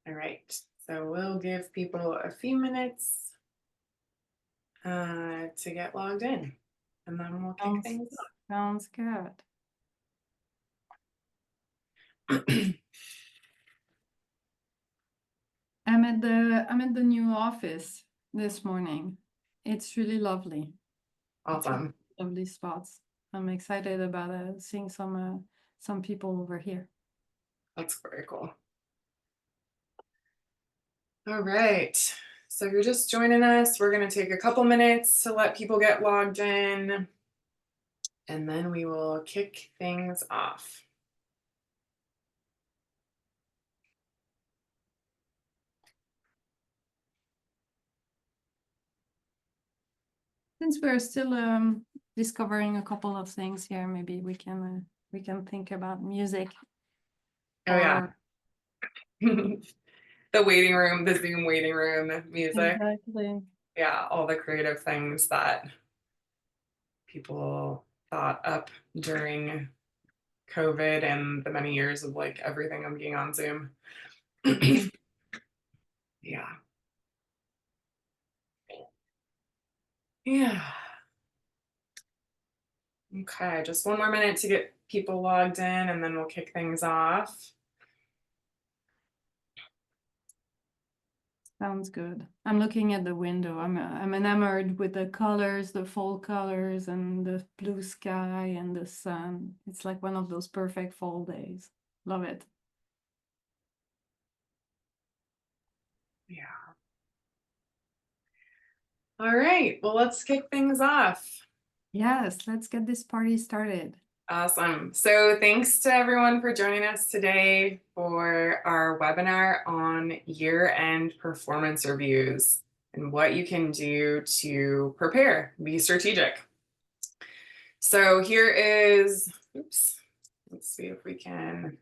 All right, so we'll give people a few minutes to get logged in, and then we'll kick Sounds things sounds good. off. I'm at the new office this morning. It's really lovely. It's really Awesome. lovely spots. I'm excited about seeing some people over here. That's very cool. All right. So if you're just joining us, we're going to take a couple minutes to let people get logged in, and then we will kick things off. Since we're still discovering a couple of things here, maybe we can think about music Oh, yeah. or The waiting room, the Zoom waiting room music. exactly. Yeah, all the creative things that people thought up during COVID and the many years of like everything I'm being on Zoom. Yeah. Yeah. Okay, just one more minute to get people logged in and then we'll kick things off. Sounds good. I'm looking at the window. I'm enamored with the colors, the fall colors, and the blue sky and the sun. It's like one of those perfect fall days. Love it. Yeah. All right, well, let's kick things off. Yes, let's get this party started. Awesome. So thanks to everyone for joining us today for our webinar on year-end performance reviews and what you can do to prepare, be strategic. So here is, oops, let's see if we can.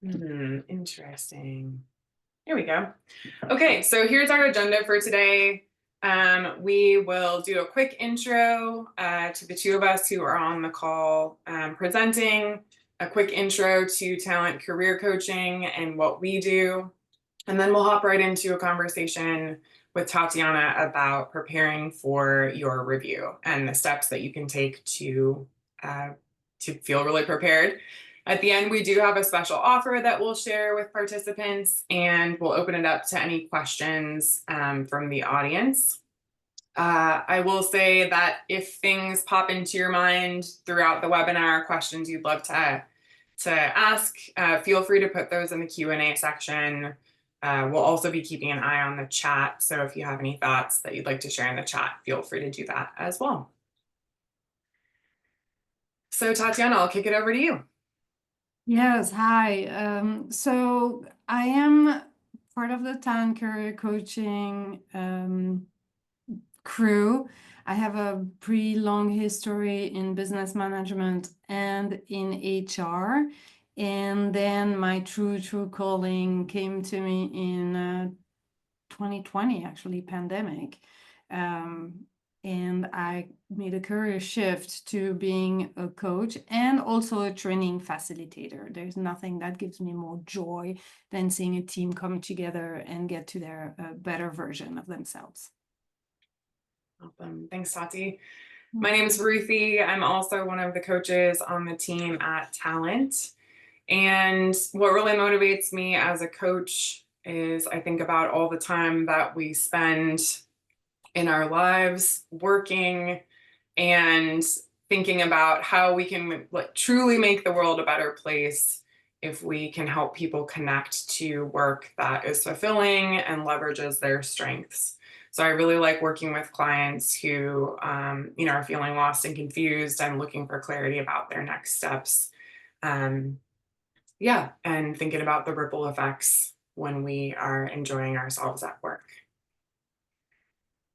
Interesting. Here we go. Okay, so here's our agenda for today. We will do a quick intro to the two of us who are on the call presenting, a quick intro to talent career coaching and what we do. And then we'll hop right into a conversation with Tatiana about preparing for your review and the steps that you can take to feel really prepared. At the end, we do have a special offer that we'll share with participants, and we'll open it up to any questions from the audience. I will say that if things pop into your mind throughout the webinar, questions you'd love to ask, feel free to put those in the Q&A section. We'll also be keeping an eye on the chat, so if you have any thoughts that you'd like to share in the chat, feel free to do that as well. So Tatiana, I'll kick it over to you. Yes, hi. So I am part of the talent career coaching crew. I have a pretty long history in business management and in HR. And then my true calling came to me in 2020, actually, pandemic. And I made a career shift to being a coach and also a training facilitator. There's nothing that gives me more joy than seeing a team come together and get to their better version of themselves. Awesome. Thanks, Tati. My name is Ruthie. I'm also one of the coaches on the team at Talent. And what really motivates me as a coach is I think about all the time that we spend in our lives working and thinking about how we can truly make the world a better place if we can help people connect to work that is fulfilling and leverages their strengths. So I really like working with clients who are feeling lost and confused and looking for clarity about their next steps. And thinking about the ripple effects when we are enjoying ourselves at work.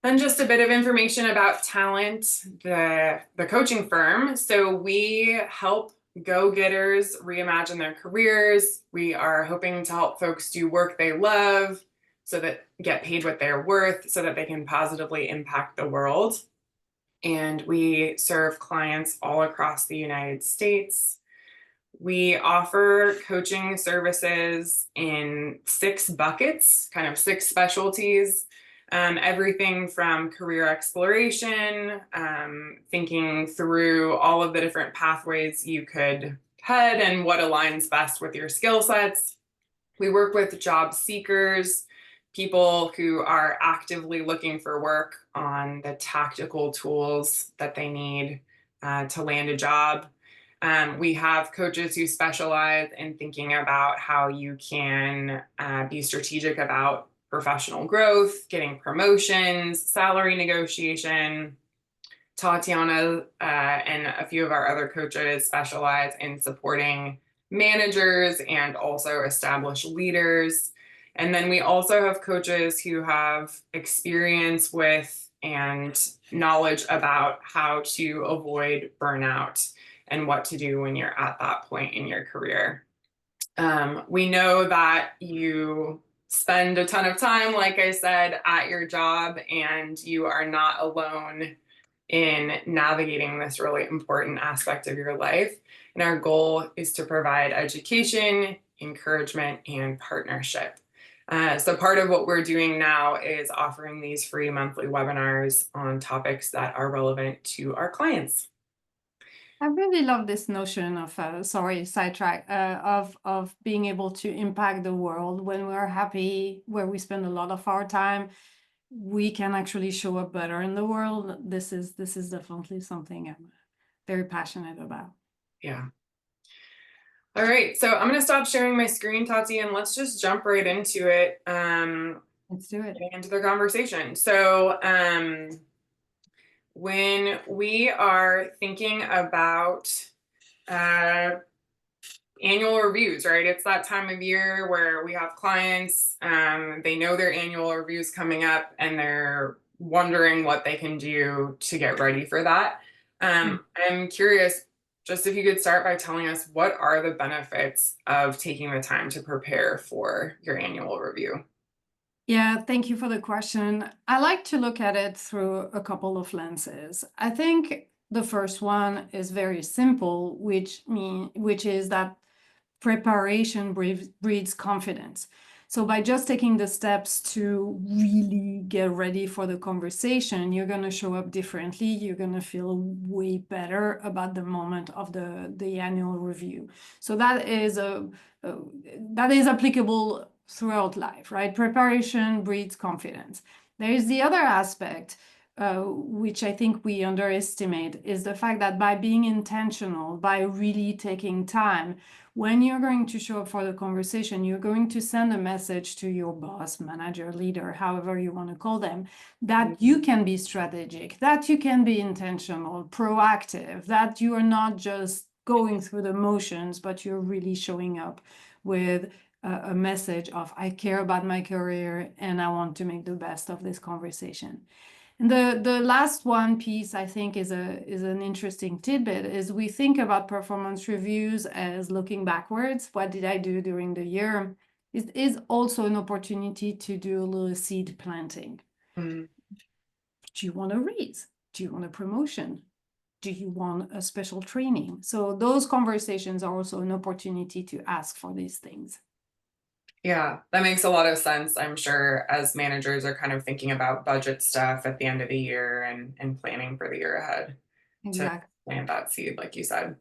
Then just a bit of information about Talent, the coaching firm. So we help go-getters reimagine their careers. We are hoping to help folks do work they love so that get paid what they're worth so that they can positively impact the world. And we serve clients all across the United States. We offer coaching services in 6 buckets, kind of 6 specialties. Everything from career exploration, thinking through all of the different pathways you could head and what aligns best with your skill sets. We work with job seekers, people who are actively looking for work on the tactical tools that they need to land a job. We have coaches who specialize in thinking about how you can be strategic about professional growth, getting promotions, salary negotiation. Tatiana and a few of our other coaches specialize in supporting managers and also established leaders. And then we also have coaches who have experience with and knowledge about how to avoid burnout and what to do when you're at that point in your career. We know that you spend a ton of time, like I said, at your job, and you are not alone in navigating this really important aspect of your life. And our goal is to provide education, encouragement, and partnership. So part of what we're doing now is offering these free monthly webinars on topics that are relevant to our clients. I really love this notion of sorry, sidetrack, of being able to impact the world when we're happy, where we spend a lot of our time, we can actually show up better in the world. This is definitely something I'm very passionate about. Yeah. All right, so I'm gonna stop sharing my screen, Tati, and let's just jump right into it. Let's do it. Getting into the conversation. So when we are thinking about annual reviews, right? It's that time of year where we have clients, they know their annual reviews coming up and they're wondering what they can do to get ready for that. I'm curious, just if you could start by telling us what are the benefits of taking the time to prepare for your annual review? Yeah, thank you for the question. I like to look at it through a couple of lenses. I think the first one is very simple, which is that preparation breeds confidence. So by just taking the steps to really get ready for the conversation, you're going to show up differently. You're going to feel way better about the moment of the annual review. So that is applicable throughout life, right? Preparation breeds confidence. There is the other aspect, which I think we underestimate, is the fact that by being intentional, by really taking time, when you're going to show up for the conversation, you're going to send a message to your boss, manager, leader, however you want to call them, that you can be strategic, that you can be intentional, proactive, that you are not just going through the motions, but you're really showing up with a message of, I care about my career and I want to make the best of this conversation. And the last one piece I think is an interesting tidbit is we think about performance reviews as looking backwards. What did I do during the year? It is also an opportunity to do a little seed planting. Mm. Do you want a raise? Do you want a promotion? Do you want a special training? So those conversations are also an opportunity to ask for these things. Yeah, that makes a lot of sense. I'm sure as managers are kind of thinking about budget stuff at the end of the year and planning for the year ahead to Exactly. plant that seed, like you said.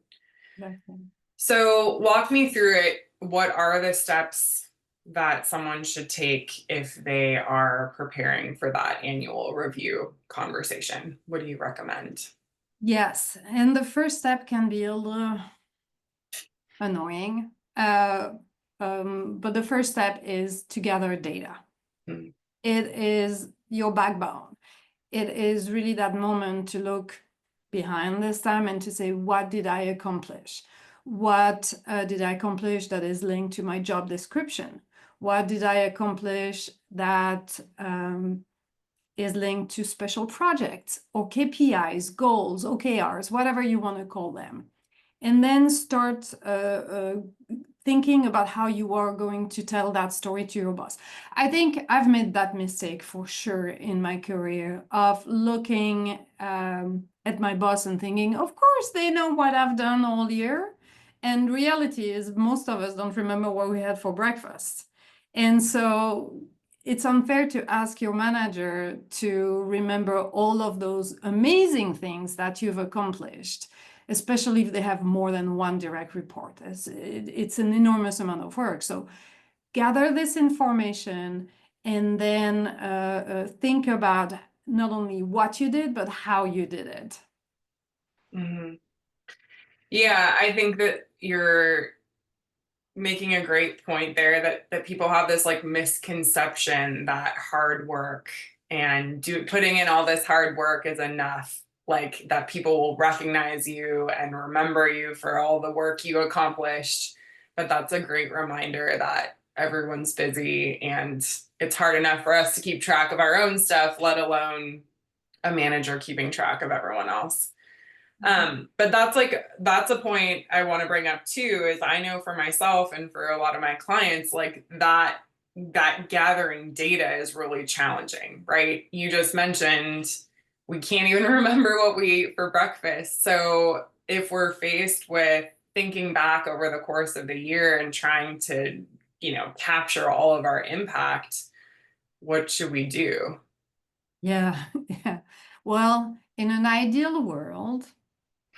Exactly. So walk me through it. What are the steps that someone should take if they are preparing for that annual review conversation? What do you recommend? Yes, and the first step can be a little annoying. But the first step is to gather data. Mm. It is your backbone. It is really that moment to look behind this time and to say, what did I accomplish? What did I accomplish that is linked to my job description? What did I accomplish that is linked to special projects or KPIs, goals, OKRs, whatever you want to call them? And then start thinking about how you are going to tell that story to your boss. I think I've made that mistake for sure in my career of looking at my boss and thinking, of course, they know what I've done all year. And reality is most of us don't remember what we had for breakfast. And so it's unfair to ask your manager to remember all of those amazing things that you've accomplished, especially if they have more than one direct report. It's an enormous amount of work. So gather this information and then think about not only what you did, but how you did it. Hmm. Yeah, I think that you're making a great point there, that people have this like misconception that hard work and putting in all this hard work is enough, like that people will recognize you and remember you for all the work you accomplished. But that's a great reminder that everyone's busy and it's hard enough for us to keep track of our own stuff, let alone a manager keeping track of everyone else. But that's a point I want to bring up too, is I know for myself and for a lot of my clients, like that gathering data is really challenging, right? You just mentioned we can't even remember what we ate for breakfast. So if we're faced with thinking back over the course of the year and trying to, capture all of our impact, what should we do? Yeah, yeah. Well, in an ideal world,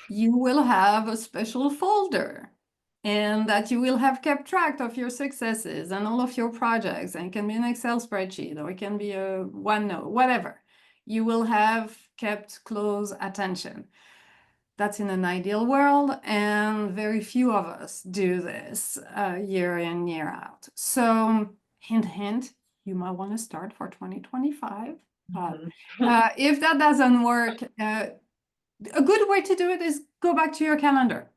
you will have a special folder and that you will have kept track of your successes and all of your projects. And it can be an Excel spreadsheet or it can be a OneNote, whatever. You will have kept close attention. That's in an ideal world, and very few of us do this year in, year out. So, hint, hint, you might want to start for 2025. But if that doesn't work, a good way to do it is go back to your calendar.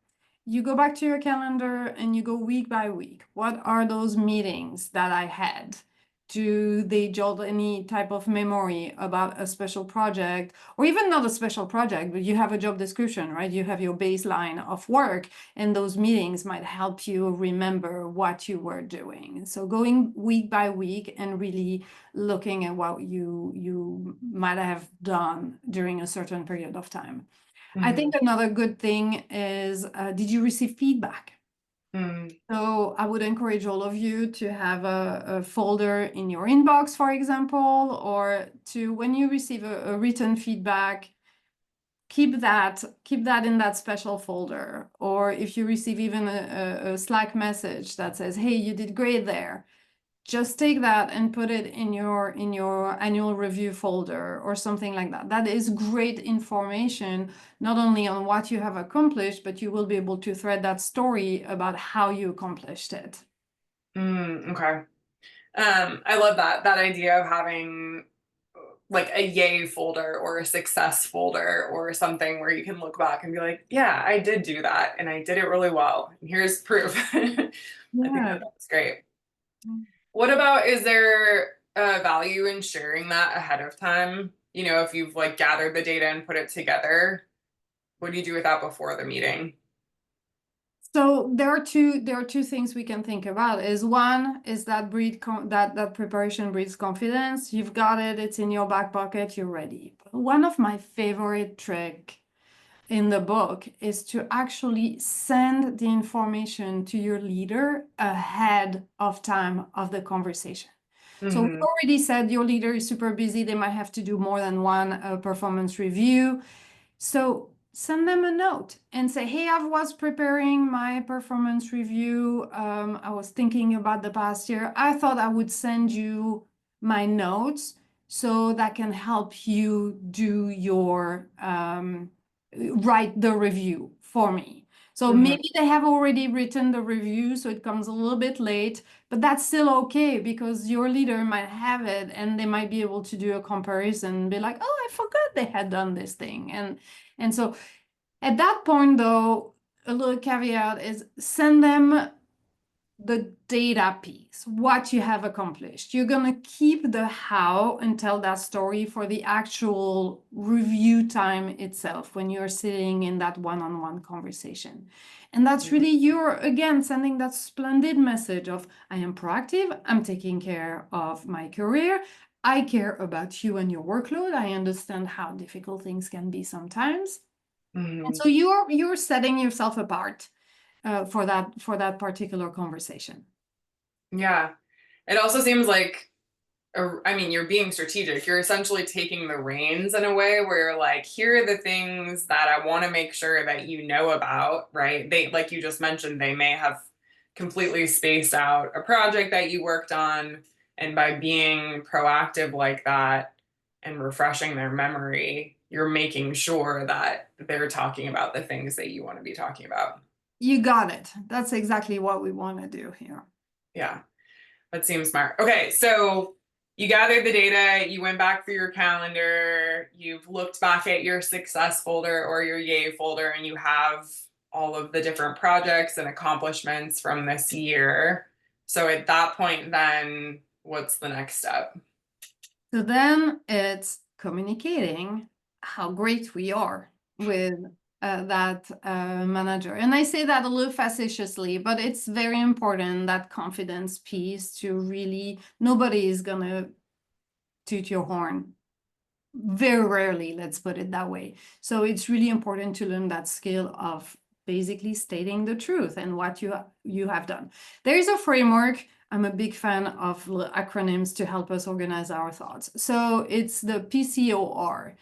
You go back to your calendar and you go week by week. What are those meetings that I had? Do they jolt any type of memory about a special project, or even not a special project, but you have a job description, right? You have your baseline of work, and those meetings might help you remember what you were doing. So going week by week and really looking at what you might have done during a certain period of time. I think another good thing is, did you receive feedback? Mm-hmm. So I would encourage all of you to have a folder in your inbox, for example, or to when you receive a written feedback, keep that in that special folder. Or if you receive even a Slack message that says, hey, you did great there, just take that and put it in your annual review folder or something like that. That is great information, not only on what you have accomplished, but you will be able to thread that story about how you accomplished it. Okay. I love that idea of having like a yay folder or a success folder or something where you can look back and be like, yeah, I did do that and I did it really well. Here's proof. I think Yeah. that's great. What about, is there a value in sharing that ahead of time? If you've like gathered the data and put it together, what do you do with that before the meeting? So there are two things we can think about. Is one is that that preparation breeds confidence. You've got it. It's in your back pocket. You're ready. One of my favorite trick in the book is to actually send the information to your leader ahead of time of the conversation. So we Mm-hmm. already said your leader is super busy. They might have to do more than one performance review. So send them a note and say, hey, I was preparing my performance review. I was thinking about the past year. I thought I would send you my notes so that can help you do your write the review for me. So Mm-hmm. maybe they have already written the review, so it comes a little bit late, but that's still okay because your leader might have it and they might be able to do a comparison and be like, oh, I forgot they had done this thing. And so at that point, though, a little caveat is send them the data piece, what you have accomplished. You're going to keep the how and tell that story for the actual review time itself when you're sitting in that one-on-one conversation. And that's really you're, again, sending that splendid message of, I am proactive, I'm taking care of my career, I care about you and your workload, I understand how difficult things can be sometimes. And Mm-hmm. so you're setting yourself apart for that particular conversation. Yeah. It also seems like, I mean, you're being strategic. You're essentially taking the reins in a way where you're like, here are the things that I want to make sure that you know about, right? They, like you just mentioned, they may have completely spaced out a project that you worked on. And by being proactive like that and refreshing their memory, you're making sure that they're talking about the things that you want to be talking about. You got it. That's exactly what we want to do here. Yeah. That seems smart. Okay, so you gathered the data, you went back through your calendar, you've looked back at your success folder or your yay folder, and you have all of the different projects and accomplishments from this year. So at that point, then what's the next step? So then it's communicating how great we are with that manager. And I say that a little facetiously, but it's very important, that confidence piece, to really, nobody is going to toot your horn. Very rarely, let's put it that way. So it's really important to learn that skill of basically stating the truth and what you have done. There is a framework. I'm a big fan of acronyms to help us organize our thoughts. So it's the PCOR.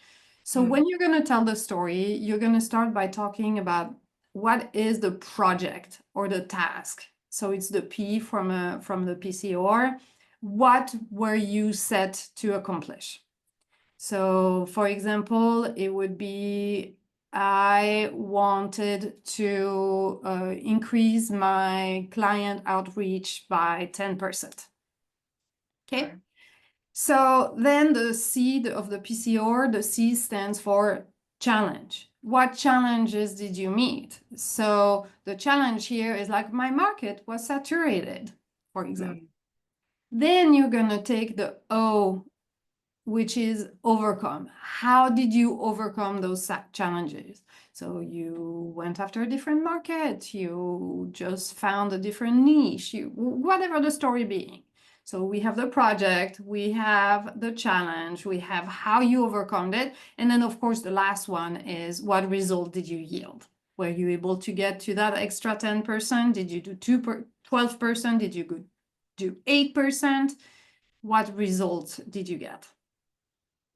So when you're going to tell the story, you're going to start by talking about what is the project or the task. So it's the P from the PCOR. What were you set to accomplish? So, for example, it would be, I wanted to increase my client outreach by 10%. Okay. So then the C of the PCOR, the C stands for challenge. What challenges did you meet? So the challenge here is like, my market was saturated, for example. Then you're going to take the O, which is overcome. How did you overcome those challenges? So you went after a different market, you just found a different niche, whatever the story being. So we have the project, we have the challenge, we have how you overcome it. And then of course, the last one is, what result did you yield? Were you able to get to that extra 10%? Did you do 12%? Did you do 8%? What results did you get?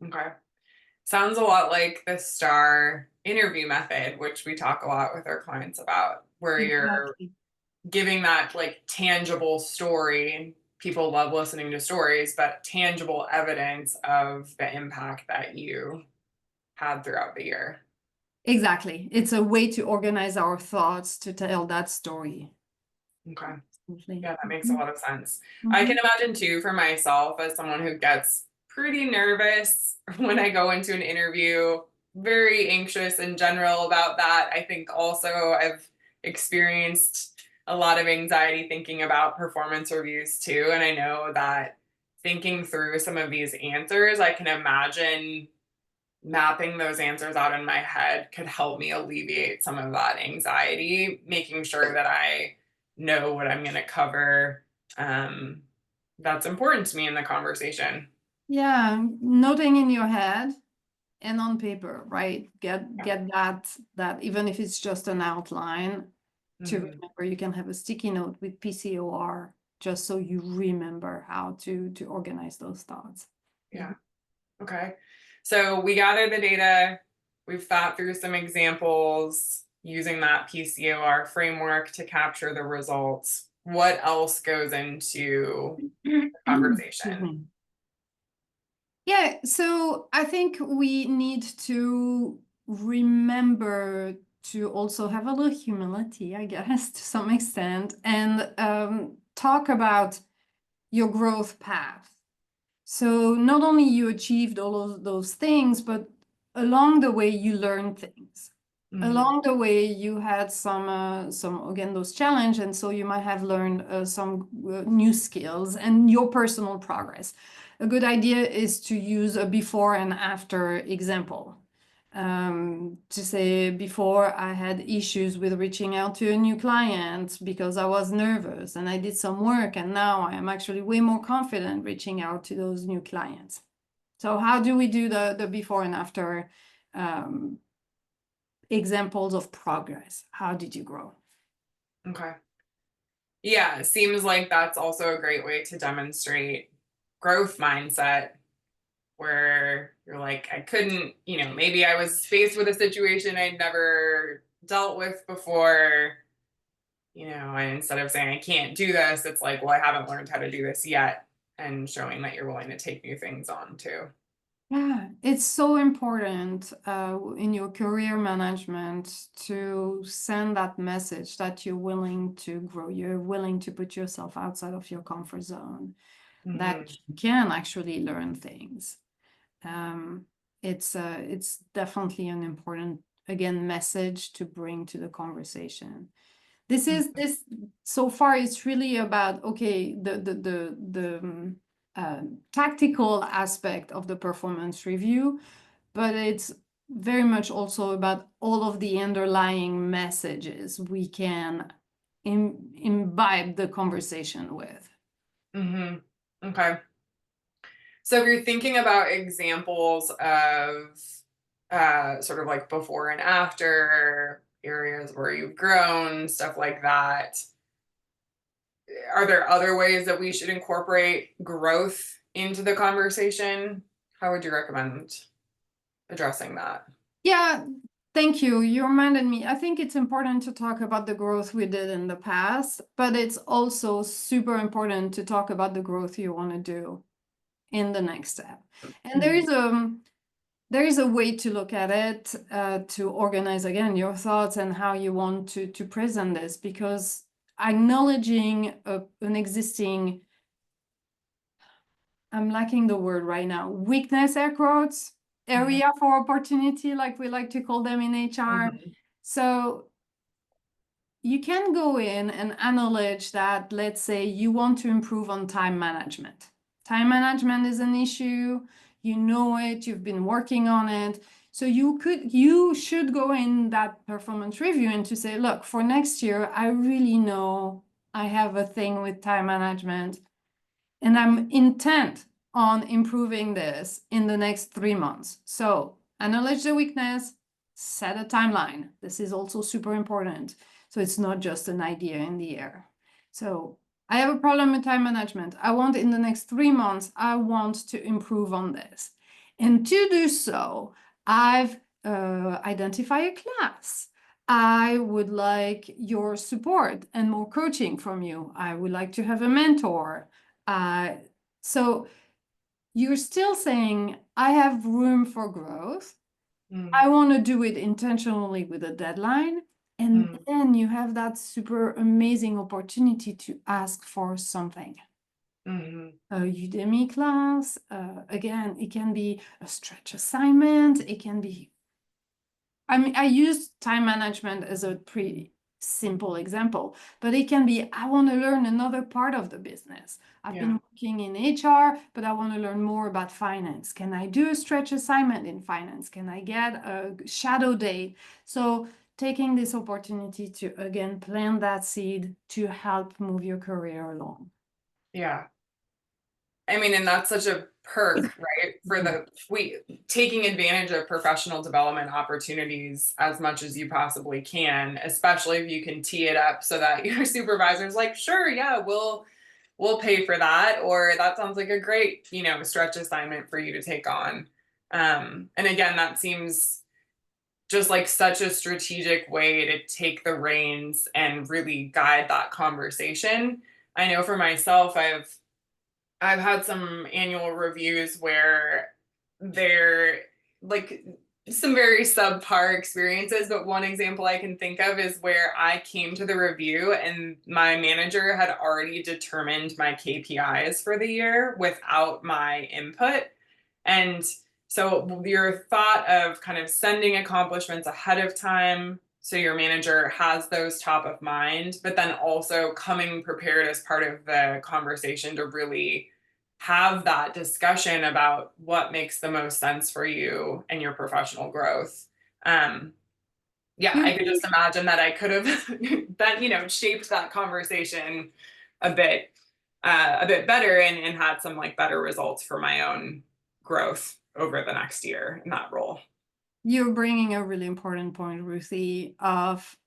Okay. Sounds a lot like the STAR interview method, which we talk a lot with our clients about, where you're giving that like tangible story. People love listening to stories, but tangible evidence of the impact that you had throughout the year. Exactly. It's a way to organize our thoughts to tell that story. Okay. Absolutely. Yeah, that makes a lot of sense. Mm-hmm. I can imagine too, for myself, as someone who gets pretty nervous when I go into an interview, very anxious in general about that. I think also I've experienced a lot of anxiety thinking about performance reviews too. And I know that thinking through some of these answers, I can imagine mapping those answers out in my head could help me alleviate some of that anxiety, making sure that I know what I'm going to cover. That's important to me in the conversation. Yeah, noting in your head and on paper, right? Get that even if it's just an outline to remember. You can have a sticky note with PCOR just so you remember how to organize those thoughts. Yeah. Okay. So we gathered the data. We've thought through some examples using that PCOR framework to capture the results. What else goes into the conversation? Yeah, so I think we need to remember to also have a little humility, I guess, to some extent, and talk about your growth path. So not only you achieved all of those things, but along the way you learned things. Along the way you had some again, those challenge, and so you might have learned some new skills and your personal progress. A good idea is to use a before and after example. To say, before I had issues with reaching out to a new client because I was nervous, and I did some work, and now I am actually way more confident reaching out to those new clients. So how do we do the before and after examples of progress? How did you grow? Okay. Yeah, it seems like that's also a great way to demonstrate growth mindset where you're like, I couldn't, maybe I was faced with a situation I'd never dealt with before, and instead of saying I can't do this, it's like, well, I haven't learned how to do this yet, and showing that you're willing to take new things on too. Yeah, it's so important in your career management to send that message that you're willing to grow, you're willing to put yourself outside of your comfort zone, that Hmm. you can actually learn things. Um, it's definitely an important, again, message to bring to the conversation. This so far it's really about, okay, the tactical aspect of the performance review, but it's very much also about all of the underlying messages we can imbibe the conversation with. Hmm. Okay. So if you're thinking about examples of sort of like before and after areas where you've grown, stuff like that, are there other ways that we should incorporate growth into the conversation? How would you recommend addressing that? Yeah, thank you. You reminded me. I think it's important to talk about the growth we did in the past, but it's also super important to talk about the growth you want to do in the next step. And Mhm. there is a way to look at it, to organize again your thoughts and how you want to present this, because acknowledging an existing, I'm lacking the word right now, weakness, air quotes, Mhm. area for opportunity, like we like to call them in HR. Mhm. So you can go in and acknowledge that, let's say you want to improve on time management. Time management is an issue, you know it, you've been working on it. So you should go in that performance review and to say, look, for next year, I really know I have a thing with time management and I'm intent on improving this in the next 3 months. So acknowledge the weakness, set a timeline. This is also super important. So it's not just an idea in the air. So I have a problem with time management. I want in the next 3 months, I want to improve on this. And to do so, I've identified a class. I would like your support and more coaching from you. I would like to have a mentor. Uh, so you're still saying, I have room for growth. I Mhm. want to do it intentionally with a deadline. And Mhm. then you have that super amazing opportunity to ask for something. Mhm. A Udemy class, again, it can be a stretch assignment. It can be, I mean, I use time management as a pretty simple example, but it can be, I want to learn another part of the business. I've Yeah. been working in HR, but I want to learn more about finance. Can I do a stretch assignment in finance? Can I get a shadow day? So taking this opportunity to, again, plant that seed to help move your career along. Yeah. I mean, and that's such a perk, right? For the we taking advantage of professional development opportunities as much as you possibly can, especially if you can tee it up so that your supervisor's like, sure, yeah, we'll pay for that, or that sounds like a great, stretch assignment for you to take on. And again, that seems just like such a strategic way to take the reins and really guide that conversation. I know for myself, I've had some annual reviews where they're like some very subpar experiences, but one example I can think of is where I came to the review and my manager had already determined my KPIs for the year without my input. And so your thought of kind of sending accomplishments ahead of time so your manager has those top of mind, but then also coming prepared as part of the conversation to really have that discussion about what makes the most sense for you and your professional growth. Um, yeah, You I could just imagine that I could have been, shaped that conversation a bit better and had some like better results for my own growth over the next year in that role. You're bringing a really important point, Ruthie, of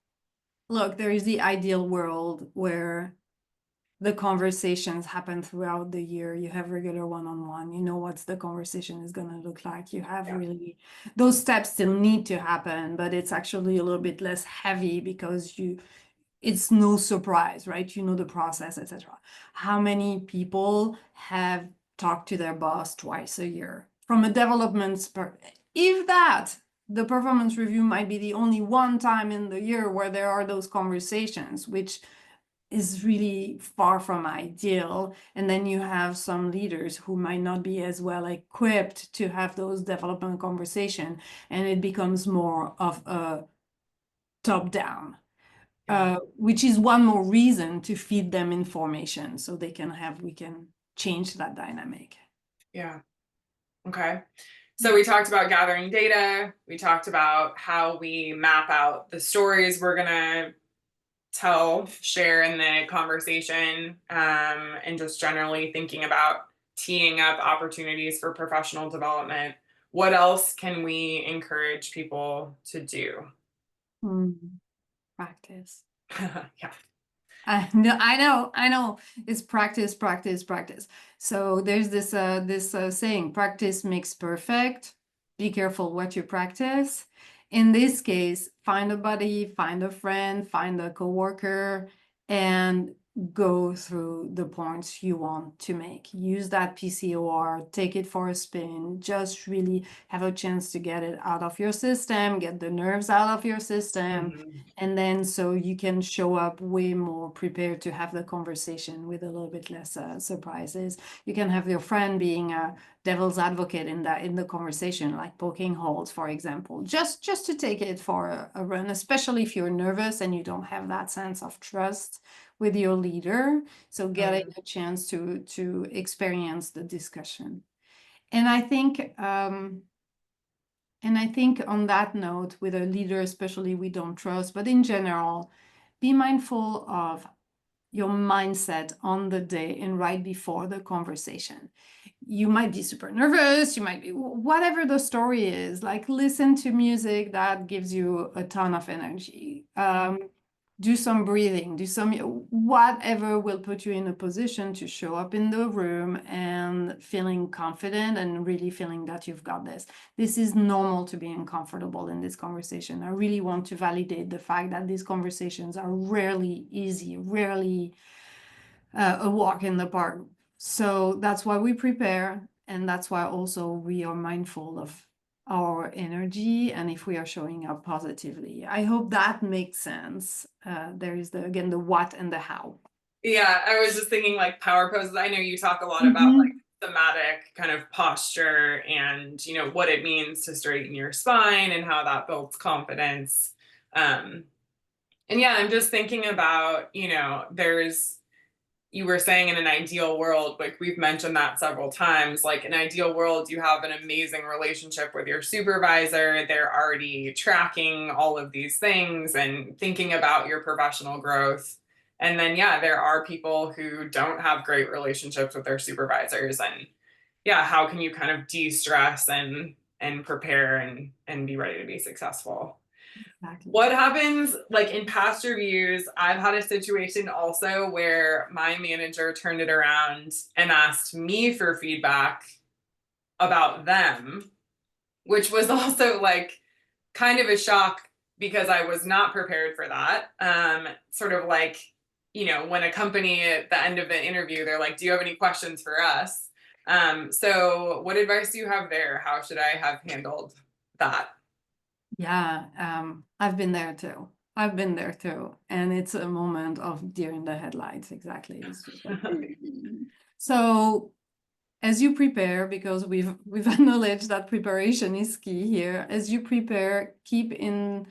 Look, there is the ideal world where the conversations happen throughout the year. You have regular one-on-one, you know what the conversation is going to look like. You have Yeah. really, those steps still need to happen, but it's actually a little bit less heavy because it's no surprise, right? You know the process, etc. How many people have talked to their boss twice a year? From a development if that, the performance review might be the only one time in the year where there are those conversations, which is really far from ideal. And then you have some leaders who might not be as well equipped to have those development conversation, and it becomes more of a top down, Yeah. which is one more reason to feed them information so we can change that dynamic. Yeah. Okay. So we talked about gathering data. We talked about how we map out the stories we're gonna share in the conversation, and just generally thinking about teeing up opportunities for professional development. What else can we encourage people to do? Practice. Yeah. I know. It's practice, practice, practice. So there's this saying, practice makes perfect. Be careful what you practice. In this case, find a buddy, find a friend, find a coworker, and go through the points you want to make. Use that PCOR, take it for a spin, just really have a chance to get it out of your system, get the nerves out of your system. Mhm. And then so you can show up way more prepared to have the conversation with a little bit less surprises. You can have your friend being a devil's advocate in the conversation, like poking holes, for example, just to take it for a run, especially if you're nervous and you don't have that sense of trust with your leader. So getting Mhm. a chance to experience the discussion. And I think on that note, with a leader, especially we don't trust, but in general, be mindful of your mindset on the day and right before the conversation. You might be super nervous, you might be whatever the story is, like listen to music that gives you a ton of energy. Do some breathing, do some whatever will put you in a position to show up in the room and feeling confident and really feeling that you've got this. This is normal to be uncomfortable in this conversation. I really want to validate the fact that these conversations are rarely easy, rarely a walk in the park. So that's why we prepare, and that's why also we are mindful of our energy and if we are showing up positively. I hope that makes sense. There is again the what and the how. Yeah, I was just thinking like power poses. I know you talk a lot about like Mhm. thematic kind of posture and what it means to straighten your spine and how that builds confidence. Um, and yeah, I'm just thinking about, you were saying in an ideal world, like we've mentioned that several times, like an ideal world, you have an amazing relationship with your supervisor. They're already tracking all of these things and thinking about your professional growth. And then, yeah, there are people who don't have great relationships with their supervisors. And yeah, how can you kind of de-stress and prepare and be ready to be successful? Exactly. What happens like in past reviews? I've had a situation also where my manager turned it around and asked me for feedback about them, which was also like kind of a shock because I was not prepared for that. Sort of like, when a company at the end of the interview, they're like, do you have any questions for us? So what advice do you have there? How should I have handled that? Yeah, I've been there too. I've been there too. And it's a moment of deer in the headlights. Exactly. It's just like, so as you prepare, because we've acknowledged that preparation is key here, as you prepare, keep in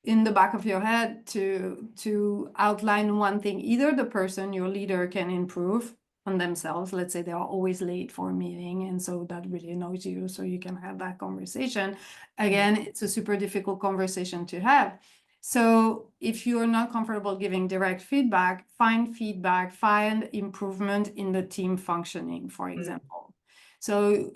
the back of your head to outline one thing. Either the person, your leader, can improve on themselves. Let's say they are always late for a meeting, and so that really annoys you, so you can have that conversation. Again, it's a super difficult conversation to have. So if you're not comfortable giving direct feedback, find improvement in the team functioning, for example. So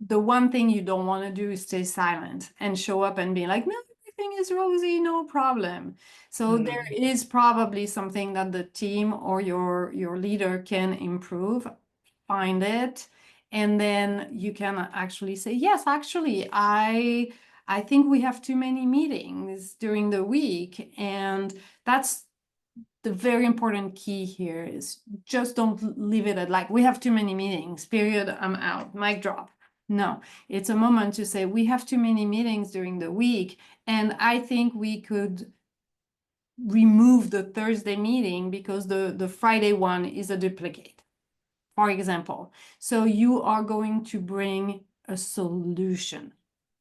the one thing you don't want to do is stay silent and show up and be like, no, everything is rosy, no problem. So there Mhm. is probably something that the team or your leader can improve. Find it, and then you can actually say, yes, actually, I think we have too many meetings during the week, and that's the very important key here is just don't leave it at like, we have too many meetings, period, I'm out, mic drop. No, it's a moment to say, we have too many meetings during the week, and I think we could remove the Thursday meeting because the Friday one is a duplicate, for example. So you are going to bring a solution.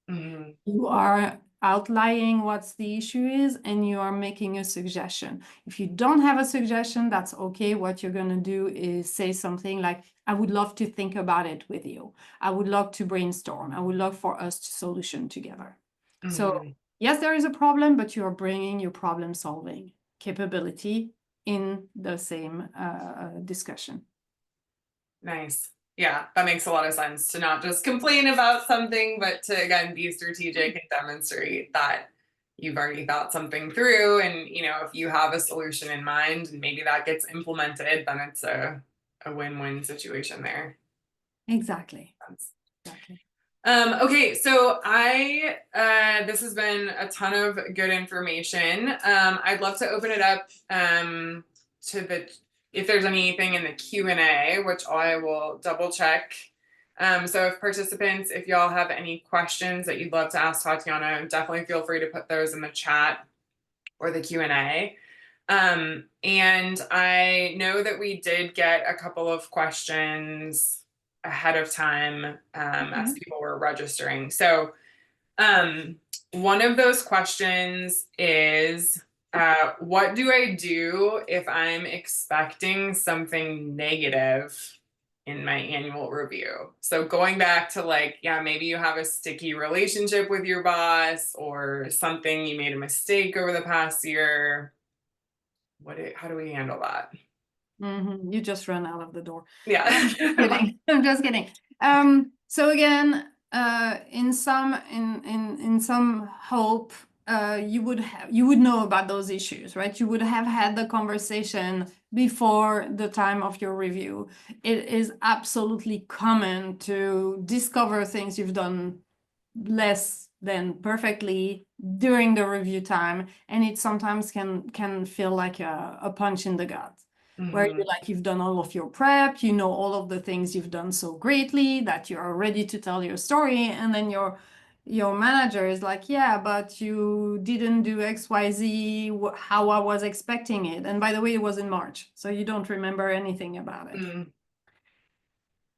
Mhm. You are outlining what's the issue is, and you are making a suggestion. If you don't have a suggestion, that's okay. What you're going to do is say something like, I would love to think about it with you. I would love to brainstorm. I would love for us to solution together. So Mhm. yes, there is a problem, but you are bringing your problem solving capability in the same discussion. Nice. Yeah, that makes a lot of sense to not just complain about something, but to again be strategic and demonstrate that you've already thought something through. And if you have a solution in mind and maybe that gets implemented, then it's a win-win situation there. Exactly. Exactly. Okay, so I this has been a ton of good information. I'd love to open it up to the if there's anything in the Q&A, which I will double check. So if participants, if y'all have any questions that you'd love to ask Tatiana, definitely feel free to put those in the chat or the Q&A. And I know that we did get a couple of questions ahead of time as people were registering. So one of those questions is, what do I do if I'm expecting something negative in my annual review? So going back to like, yeah, maybe you have a sticky relationship with your boss or something, you made a mistake over the past year. How do we handle that? You just ran out of the door. Yeah. I'm just kidding. I'm just kidding. So again, in some hope, you would know about those issues, right? You would have had the conversation before the time of your review. It is absolutely common to discover things you've done less than perfectly during the review time, and it sometimes can feel like a punch in the gut, where Mhm. you've done all of your prep, you know all of the things you've done so greatly that you are ready to tell your story, and then your manager is like, yeah, but you didn't do XYZ how I was expecting it. And by the way, it was in March, so you don't remember anything about it. Mm.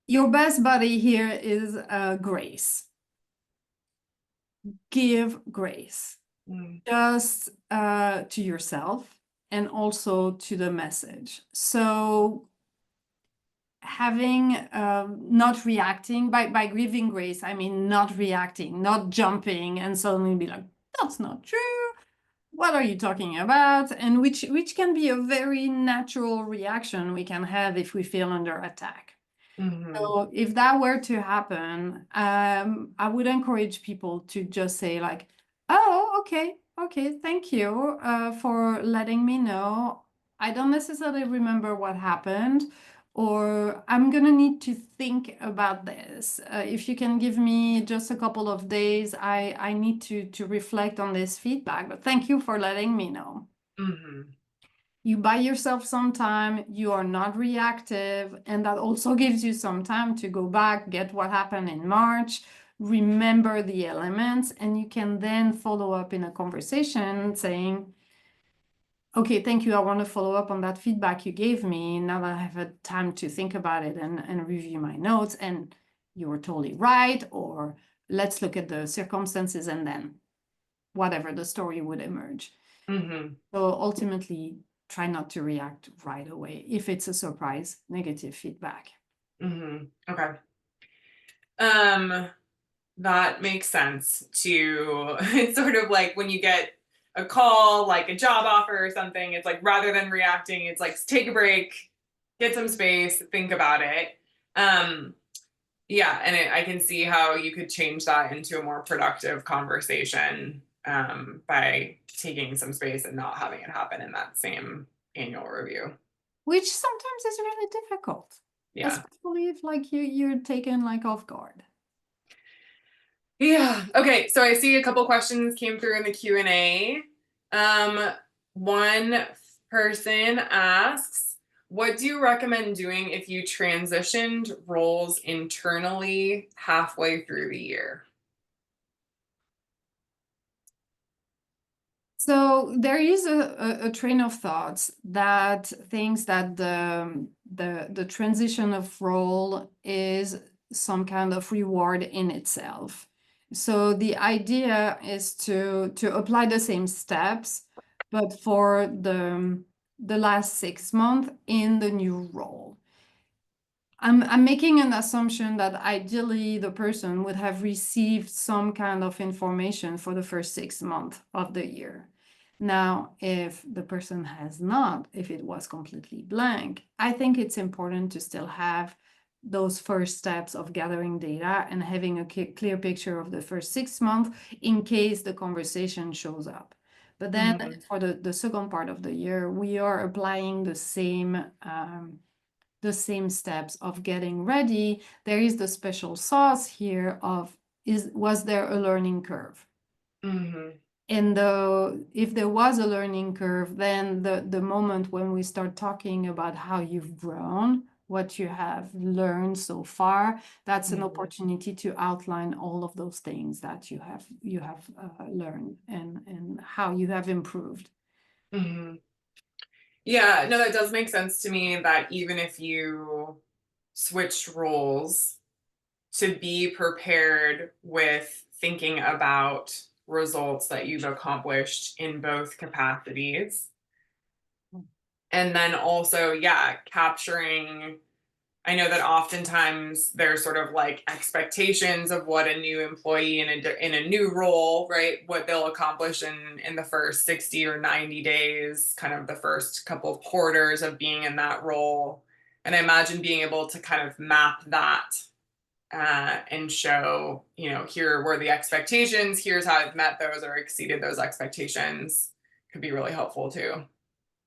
Your best buddy here is grace. Give grace. Mm. Just to yourself and also to the message. So having not reacting by giving grace, I mean not reacting, not jumping and suddenly be like, that's not true. What are you talking about? And which can be a very natural reaction we can have if we feel under attack. Mhm. So if that were to happen, I would encourage people to just say like, oh, okay, thank you for letting me know. I don't necessarily remember what happened, or I'm gonna need to think about this. If you can give me just a couple of days, I need to reflect on this feedback, but thank you for letting me know. Mhm. You buy yourself some time, you are not reactive, and that also gives you some time to go back, get what happened in March, remember the elements, and you can then follow up in a conversation saying, okay, thank you. I want to follow up on that feedback you gave me now that I have had time to think about it and review my notes. And you were totally right, or let's look at the circumstances and then whatever the story would emerge. Mhm. So ultimately, try not to react right away if it's a surprise negative feedback. Mhm. Okay. Um, that makes sense to it's sort of like when you get a call, like a job offer or something, it's like rather than reacting, it's like take a break, get some space, think about it. Um, yeah, and I can see how you could change that into a more productive conversation by taking some space and not having it happen in that same annual review. Which sometimes is really difficult, Yeah. especially if like you're taken like off guard. Yeah. Okay. So I see a couple questions came through in the Q&A. One person asks, what do you recommend doing if you transitioned roles internally halfway through the year? So there is a train of thoughts that thinks that the transition of role is some kind of reward in itself. So the idea is to apply the same steps, but for the last 6 months in the new role. I'm making an assumption that ideally the person would have received some kind of information for the first 6 months of the year. Now, if the person has not, if it was completely blank, I think it's important to still have those first steps of gathering data and having a clear picture of the first 6 months in case the conversation shows up. But then for the second part of the year, we are applying the same steps of getting ready. There is the special sauce here of was there a learning curve? And if there was a learning curve, then the moment when we start talking about how you've grown, what you have learned so far, that's an opportunity to outline all of those things that you have learned and how you have improved. Yeah, no, that does make sense to me that even if you switched roles, to be prepared with thinking about results that you've accomplished in both capacities. And then also, yeah, capturing. I know that oftentimes there's sort of like expectations of what a new employee in a new role, right? What they'll accomplish in the first 60 or 90 days, kind of the first couple of quarters of being in that role. And I imagine being able to kind of map that and show, here were the expectations, here's how I've met those or exceeded those expectations could be really helpful too.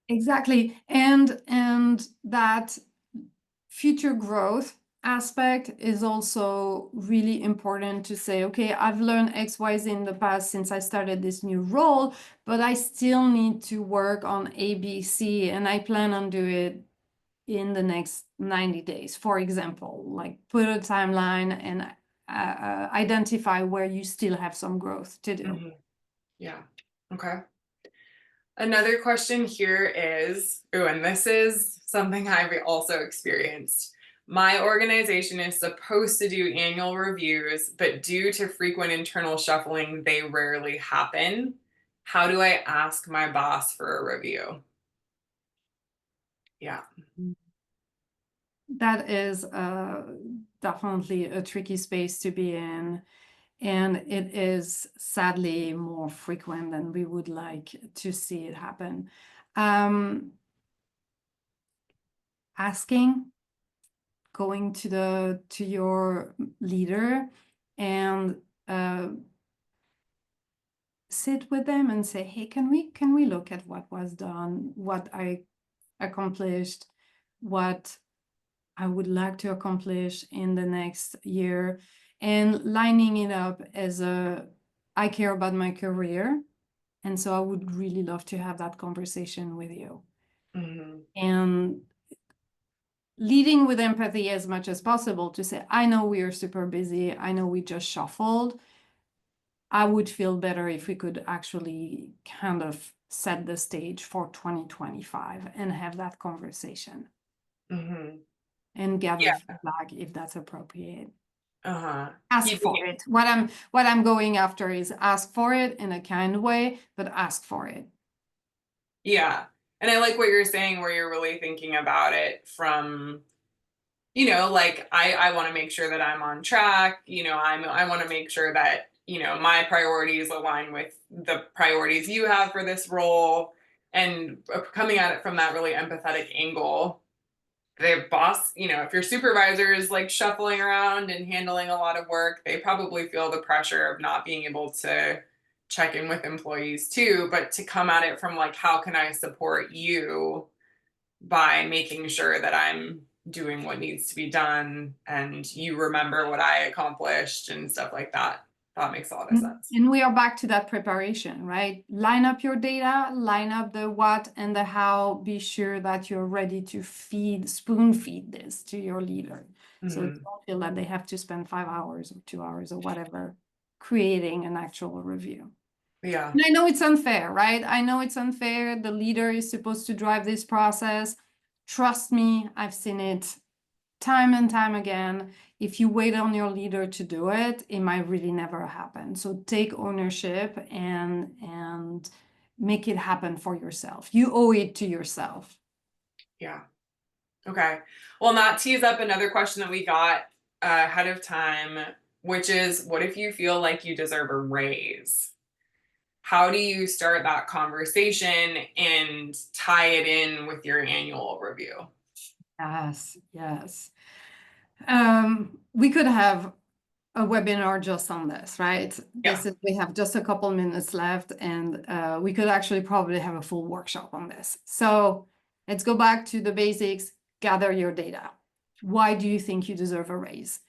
Exactly. And that future growth aspect is also really important to say, okay, I've learned XYZ in the past since I started this new role, but I still need to work on ABC and I plan on doing it in the next 90 days. For example, like put a timeline and identify where you still have some growth to do. Yeah. Okay. Another question here is, and this is something I've also experienced. My organization is supposed to do annual reviews, but due to frequent internal shuffling, they rarely happen. How do I ask my boss for a review? Yeah. That is definitely a tricky space to be in. And it is sadly more frequent than we would like to see it happen. Asking, going to your leader and sit with them and say, hey, can we look at what was done, what I accomplished, what I would like to accomplish in the next year, and lining it up as I care about my career. And so I would really love to have that conversation with you. And leading with empathy as much as possible to say, I know we are super busy. I know we just shuffled. I would feel better if we could actually kind of set the stage for 2025 and have that conversation and gather feedback if that's appropriate. Ask for it. What I'm going after is ask for it in a kind way, but ask for it. Yeah. And I like what you're saying, where you're really thinking about it from, like I want to make sure that I'm on track. I want to make sure that, my priorities align with the priorities you have for this role, and coming at it from that really empathetic angle. The boss, if your supervisor is like shuffling around and handling a lot of work, they probably feel the pressure of not being able to check in with employees too, but to come at it from like, how can I support you by making sure that I'm doing what needs to be done and you remember what I accomplished and stuff like that. That makes a lot of sense. And we are back to that preparation, right? Line up your data, line up the what and the how. Be sure that you're ready to spoon feed this to your leader. So Mm-hmm. don't feel that they have to spend 5 hours or 2 hours or whatever creating an actual review. Yeah. And I know it's unfair, right? I know it's unfair. The leader is supposed to drive this process. Trust me, I've seen it time and time again. If you wait on your leader to do it, it might really never happen. So take ownership and make it happen for yourself. You owe it to yourself. Yeah. Okay. Well, that tees up another question that we got ahead of time, which is, what if you feel like you deserve a raise? How do you start that conversation and tie it in with your annual review? Yes, yes. We could have a webinar just on this, right? Yeah. We have just a couple minutes left, and we could actually probably have a full workshop on this. So let's go back to the basics, gather your data. Why do you think you deserve a raise?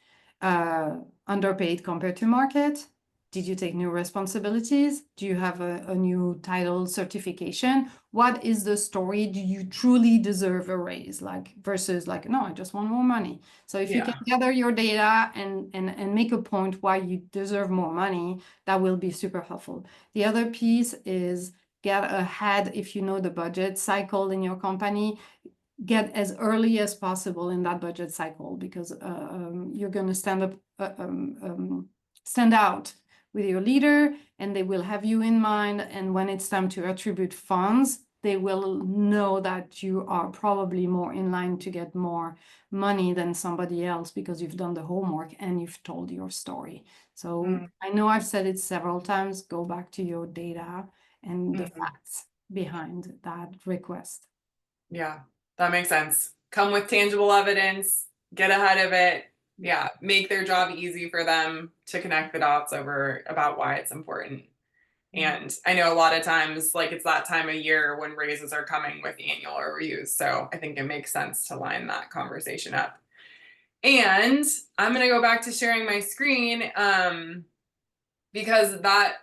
Underpaid compared to market? Did you take new responsibilities? Do you have a new title certification? What is the story? Do you truly deserve a raise? Like versus like, no, I just want more money. So if you can gather your data and make a point why you deserve more money, that will be super helpful. The other piece is get ahead if you know the budget cycle in your company. Get as early as possible in that budget cycle because you're going to stand out with your leader and they will have you in mind. And when it's time to attribute funds, they will know that you are probably more in line to get more money than somebody else because you've done the homework and you've told your story. So I know I've said it several times, go back to your data and the facts behind that request. Yeah, that makes sense. Come with tangible evidence, get ahead of it. Yeah, make their job easy for them to connect the dots over about why it's important. And I know a lot of times, like it's that time of year when raises are coming with annual reviews. So I think it makes sense to line that conversation up. And I'm going to go back to sharing my screen because that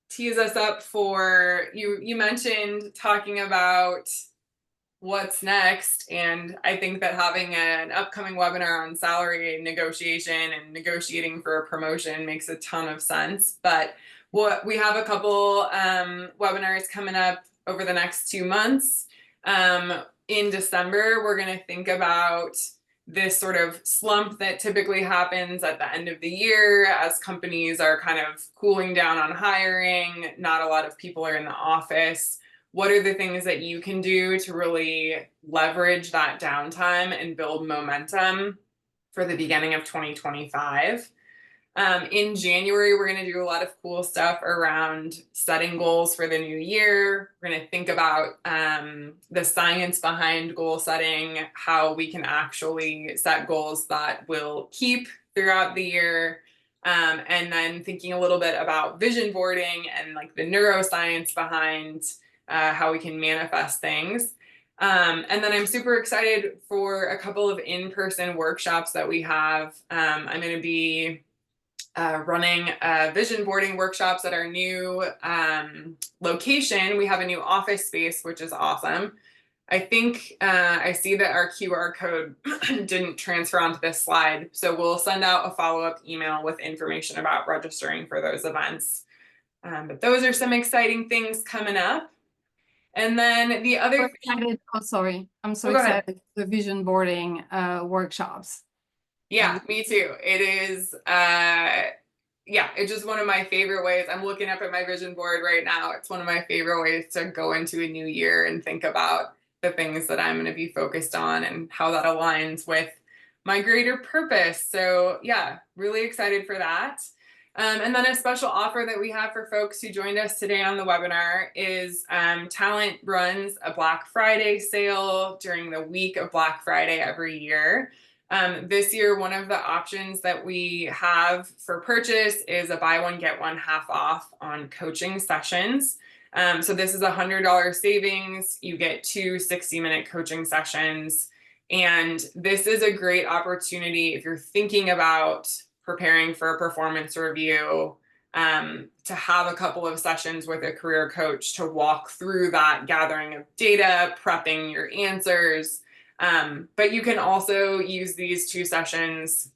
tees us up for you mentioned talking about what's next. And I think that having an upcoming webinar on salary negotiation and negotiating for a promotion makes a ton of sense. But what we have a couple webinars coming up over the next 2 months. In December, we're going to think about this sort of slump that typically happens at the end of the year as companies are kind of cooling down on hiring. Not a lot of people are in the office. What are the things that you can do to really leverage that downtime and build momentum for the beginning of 2025? In January, we're going to do a lot of cool stuff around setting goals for the new year. We're going to think about the science behind goal setting, how we can actually set goals that will keep throughout the year. And then thinking a little bit about vision boarding and like the neuroscience behind how we can manifest things. And then I'm super excited for a couple of in-person workshops that we have. I'm going to be running vision boarding workshops at our new location. We have a new office space, which is awesome. I think I see that our QR code didn't transfer onto this slide. So we'll send out a follow-up email with information about registering for those events. But those are some exciting things coming up. And then the other thing. Oh, sorry. I'm so Go ahead. excited. The vision boarding workshops. Yeah, me too. It is, yeah, it's just one of my favorite ways. I'm looking up at my vision board right now. It's one of my favorite ways to go into a new year and think about the things that I'm going to be focused on and how that aligns with my greater purpose. So yeah, really excited for that. And then a special offer that we have for folks who joined us today on the webinar is Talent runs a Black Friday sale during the week of Black Friday every year. This year, one of the options that we have for purchase is a buy one, get one half off on coaching sessions. So this is $100 savings. You get two 60-minute coaching sessions. And this is a great opportunity if you're thinking about preparing for a performance review, to have a couple of sessions with a career coach to walk through that gathering of data, prepping your answers. But you can also use these two sessions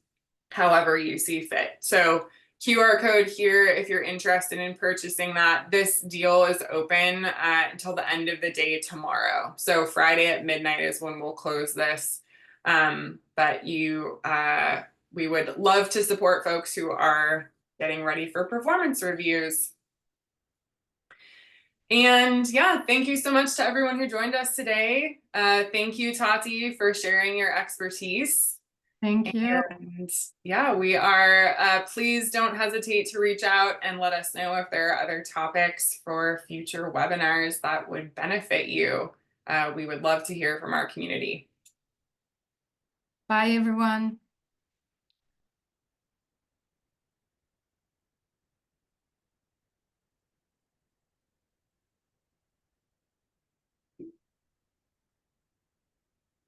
however you see fit. So QR code here if you're interested in purchasing that. This deal is open until the end of the day tomorrow. So Friday at midnight is when we'll close this. But we would love to support folks who are getting ready for performance reviews. And yeah, thank you so much to everyone who joined us today. Thank you, Tati, for sharing your expertise. Thank you. And yeah, we are, please don't hesitate to reach out and let us know if there are other topics for future webinars that would benefit you. We would love to hear from our community. Bye, everyone.